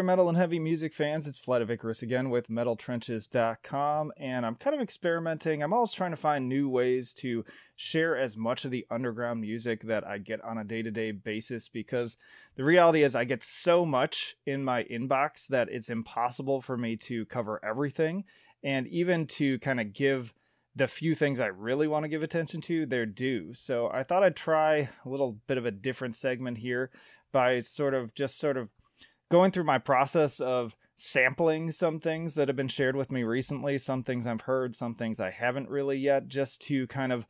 there, metal and heavy music fans. It's Flight of Icarus again with metaltrenches.com, and I'm kind of experimenting. I'm always trying to find new ways to share as much of the underground music that I get on a day-to-day basis, because the reality is I get so much in my inbox that it's impossible for me to cover everything, and even to kind of give the few things I really want to give attention to their due. So I thought I'd try a little bit of a different segment here by sort of going through my process of sampling some things that have been shared with me recently, some things I've heard, some things I haven't really yet, just to kind of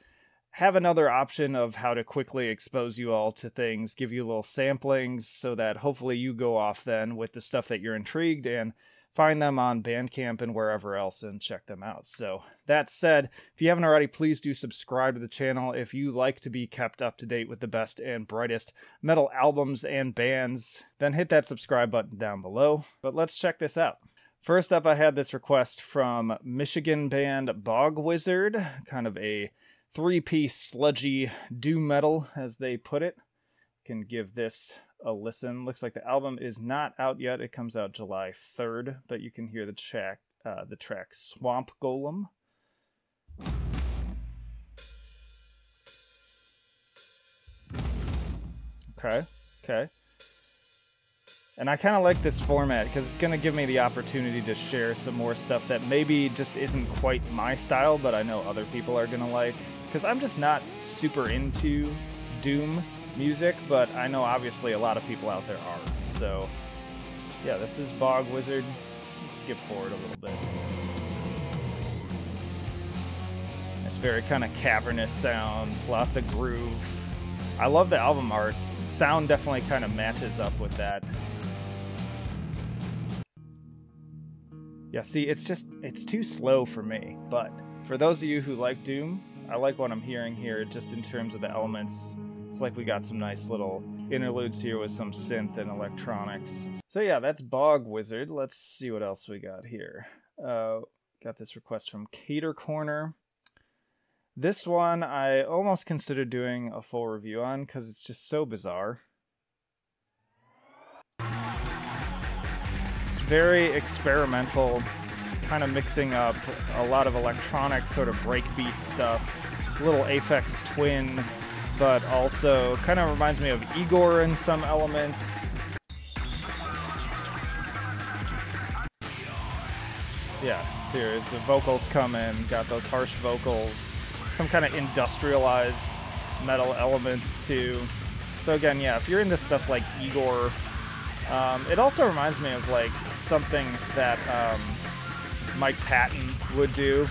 have another option of how to quickly expose you all to things, give you little samplings so that hopefully you go off then with the stuff that you're intrigued and find them on Bandcamp and wherever else and check them out. So that said, if you haven't already, please do subscribe to the channel if you like to be kept up to date with the best and brightest metal albums and bands. Then hit that subscribe button down below. But let's check this out. First up, I had this request from Michigan band Bog Wizard, kind of a three-piece sludgy doom metal, as they put it. Can give this a listen. Looks like the album is not out yet. It comes out July 3rd, but you can hear the track Swamp Golem. Okay. And I kind of like this format because it's going to give me the opportunity to share some more stuff that maybe just isn't quite my style, but I know other people are going to like, because I'm just not super into doom music, but I know obviously a lot of people out there are. So yeah, this is Bog Wizard. Let's skip forward a little bit. It's very kind of cavernous sounds, lots of groove. I love the album art. Sound definitely kind of matches up with that. Yeah, see, it's too slow for me, but for those of you who like doom, I like what I'm hearing here just in terms of the elements. It's like we got some nice little interludes here with some synth and electronics. So yeah, that's Bog Wizard. Let's see what else we got here. Got this request from Catercorner. This one I almost considered doing a full review on because it's just so bizarre. It's very experimental, kind of mixing up a lot of electronic sort of breakbeat stuff, a little Aphex Twin, but also kind of reminds me of Igor in some elements. Yeah, so here's the vocals come in, got those harsh vocals, some kind of industrialized metal elements too. So again, yeah, if you're into stuff like Igor, it also reminds me of like something that Mike Patton would do.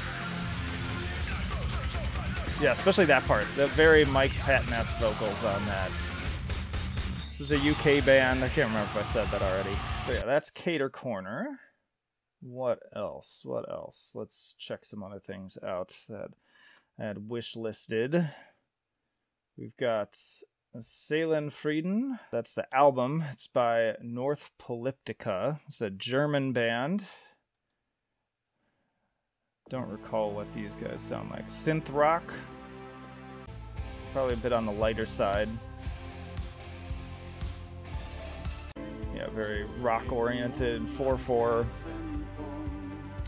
Yeah, especially that part. The very Mike Patton-esque vocals on that. This is a UK band. I can't remember if I said that already. But yeah, that's Catercorner. What else? Let's check some other things out that I had wish-listed. We've got Seelen Frieden. That's the album. It's by Northpolyptica. It's a German band. Don't recall what these guys sound like. Synth rock. It's probably a bit on the lighter side. Yeah, very rock-oriented, 4/4.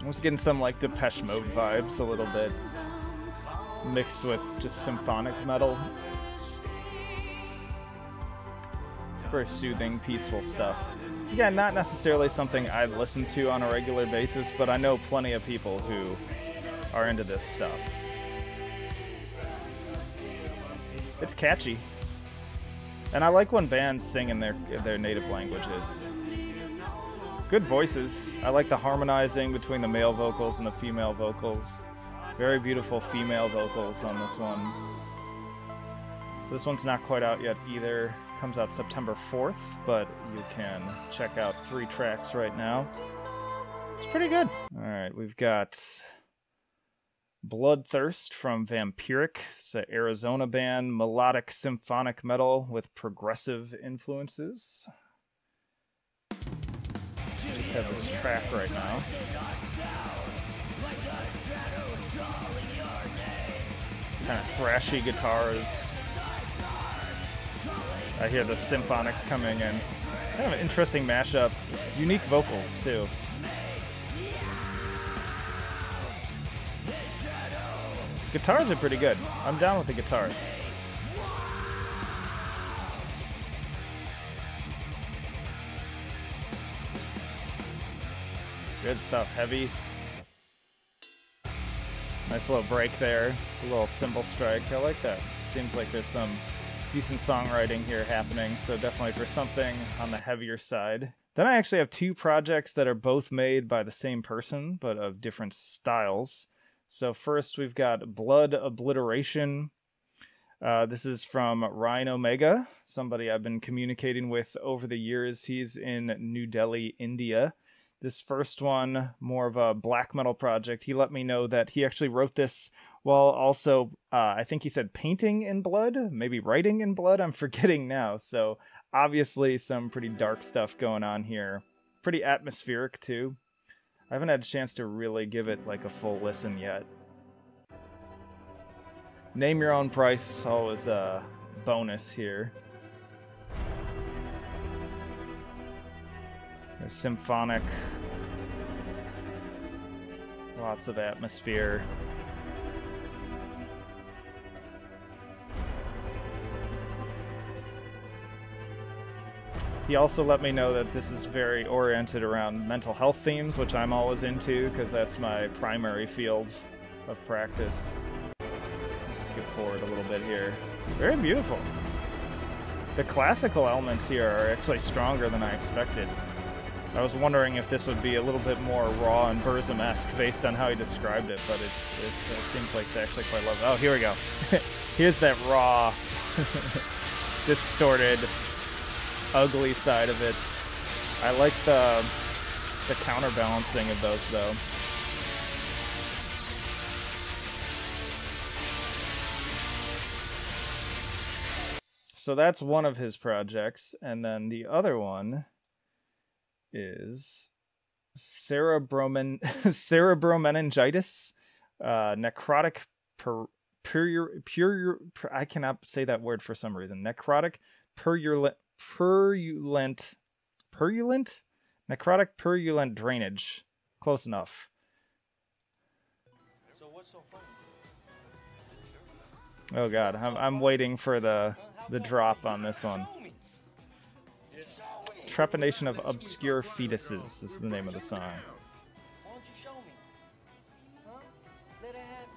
I was getting some like Depeche Mode vibes a little bit, mixed with just symphonic metal. Very soothing, peaceful stuff. Again, not necessarily something I listen to on a regular basis, but I know plenty of people who are into this stuff. It's catchy. And I like when bands sing in their native languages. Good voices. I like the harmonizing between the male vocals and the female vocals. Very beautiful female vocals on this one. So this one's not quite out yet either. Comes out September 4th, but you can check out 3 tracks right now. It's pretty good. Alright, we've got Bloodthirst from Vampiric. It's an Arizona band, melodic symphonic metal with progressive influences. I just have this track right now. Kind of thrashy guitars. I hear the symphonics coming in. Kind of an interesting mashup. Unique vocals, too. Guitars are pretty good. I'm down with the guitars. Good stuff. Heavy. Nice little break there. A little cymbal strike. I like that. Seems like there's some decent songwriting here happening, so definitely for something on the heavier side. Then I actually have two projects that are both made by the same person, but of different styles. So first we've got Blood Obliteration. This is from Ryan Omega, somebody I've been communicating with over the years. He's in New Delhi, India. This first one, more of a black metal project. He let me know that he actually wrote this while also, I think he said painting in blood, maybe writing in blood. I'm forgetting now. So obviously some pretty dark stuff going on here. Pretty atmospheric too. I haven't had a chance to really give it like a full listen yet. Name your own price, always a bonus here. There's symphonic. Lots of atmosphere. He also let me know that this is very oriented around mental health themes, which I'm always into because that's my primary field of practice. Let's skip forward a little bit here. Very beautiful. The classical elements here are actually stronger than I expected. I was wondering if this would be a little bit more raw and Burzum-esque based on how he described it, but it seems like it's actually quite lovely. Oh, here we go. Here's that raw, distorted, ugly side of it. I like the counterbalancing of those, though. So that's one of his projects, and then the other one is Cerebromeningitis, necrotic I cannot say that word for some reason. Necrotic purulent necrotic purulent drainage. Close enough. So what's so funny? Oh god, I'm waiting for the drop on this one. Trepidation of Obscure Fetuses is the name of the song. Why don't you show me? Huh? Let it happen.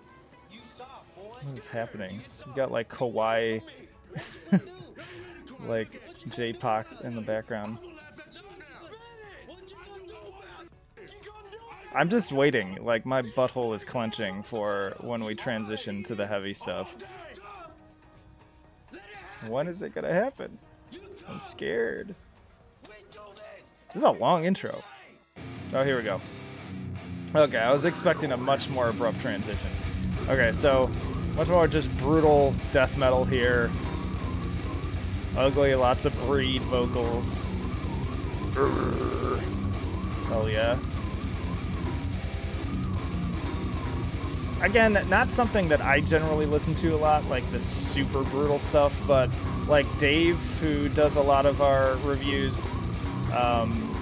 You soft, boy. What is happening? You got like Kawaii, like J-pop in the background. I'm just waiting, like my butthole is clenching for when we transition to the heavy stuff. When is it gonna happen? I'm scared. This is a long intro. Oh, here we go. Okay, I was expecting a much more abrupt transition. Okay, so much more just brutal death metal here. Ugly, lots of breed vocals. Hell yeah. Again, not something that I generally listen to a lot, like the super brutal stuff, but like Dave, who does a lot of our reviews,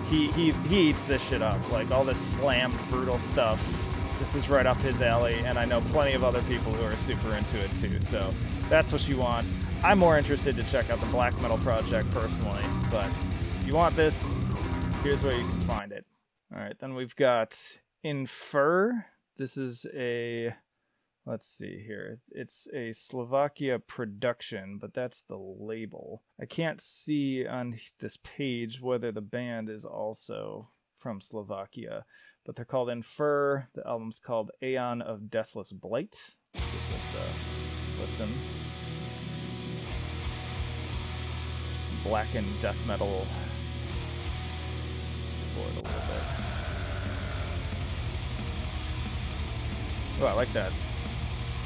he eats this shit up. Like all this slammed, brutal stuff. This is right up his alley, and I know plenty of other people who are super into it too, so that's what you want. I'm more interested to check out the black metal project personally, but if you want this, here's where you can find it. Alright, then we've got Infer. This is a, let's see here, it's a Slovakia production, but that's the label. I can't see on this page whether the band is also from Slovakia, but they're called Infer. The album's called Aeon of Deathless Blight. Let's give this a listen. Blackened death metal. Skip forward a little bit. Oh, I like that.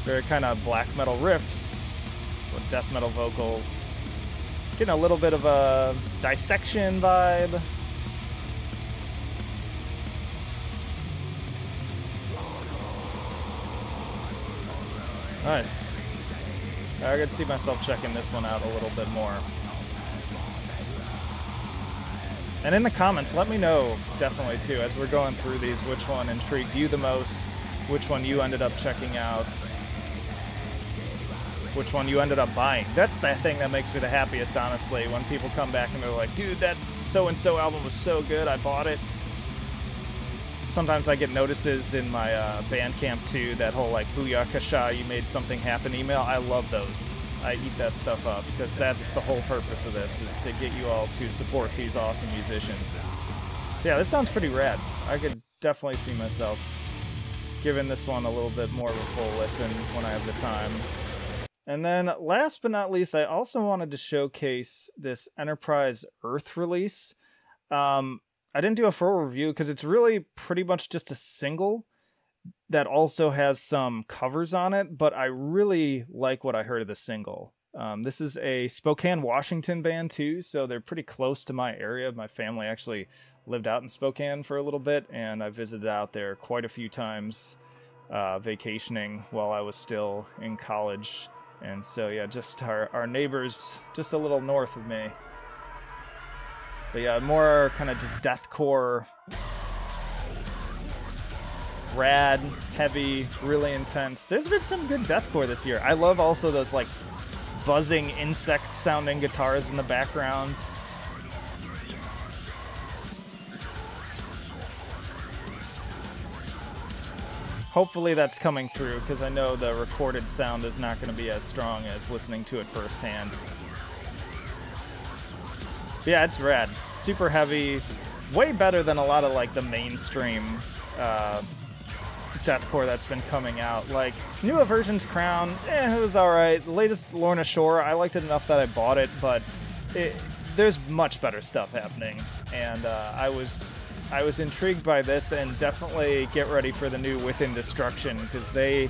Very kind of black metal riffs with death metal vocals. Getting a little bit of a dissection vibe. Nice. I could see myself checking this one out a little bit more. And in the comments, let me know, definitely, too, as we're going through these, which one intrigued you the most, which one you ended up checking out, which one you ended up buying. That's the thing that makes me the happiest, honestly, when people come back and they're like, dude, that so-and-so album was so good, I bought it. Sometimes I get notices in my Bandcamp, too, that whole, like, Booyakasha, you made something happen email. I love those. I eat that stuff up, because that's the whole purpose of this, is to get you all to support these awesome musicians. Yeah, this sounds pretty rad. I could definitely see myself giving this one a little bit more of a full listen when I have the time. And then, last but not least, I also wanted to showcase this Enterprise Earth release. I didn't do a full review, because it's really pretty much just a single that also has some covers on it, but I really like what I heard of the single. This is a Spokane, Washington band too, so they're pretty close to my area. My family actually lived out in Spokane for a little bit, and I visited out there quite a few times vacationing while I was still in college. And so yeah, just our neighbors just a little north of me. But yeah, more kind of just deathcore, rad, heavy, really intense. There's been some good deathcore this year. I love also those like buzzing insect sounding guitars in the background. Hopefully that's coming through, because I know the recorded sound is not going to be as strong as listening to it firsthand. But yeah, it's rad. Super heavy. Way better than a lot of like the mainstream deathcore that's been coming out. Like, New Aversion's Crown, it was alright. The latest Lorna Shore, I liked it enough that I bought it, but there's much better stuff happening. And I was intrigued by this, and definitely get ready for the new Within Destruction, because they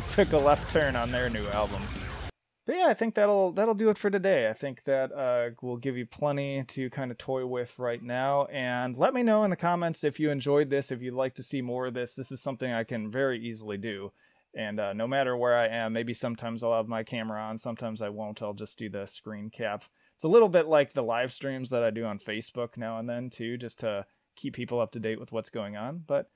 took a left turn on their new album. But yeah, I think that'll do it for today. I think that will give you plenty to kind of toy with right now. And let me know in the comments if you enjoyed this, if you'd like to see more of this. This is something I can very easily do. And no matter where I am, maybe sometimes I'll have my camera on, sometimes I won't. I'll just do the screen cap. It's a little bit like the live streams that I do on Facebook now and then too, just to keep people up to date with what's going on. But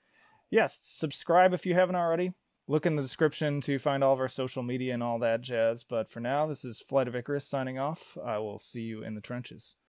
yes, subscribe if you haven't already. Look in the description to find all of our social media and all that jazz. But for now, this is Flight of Icarus signing off. I will see you in the trenches.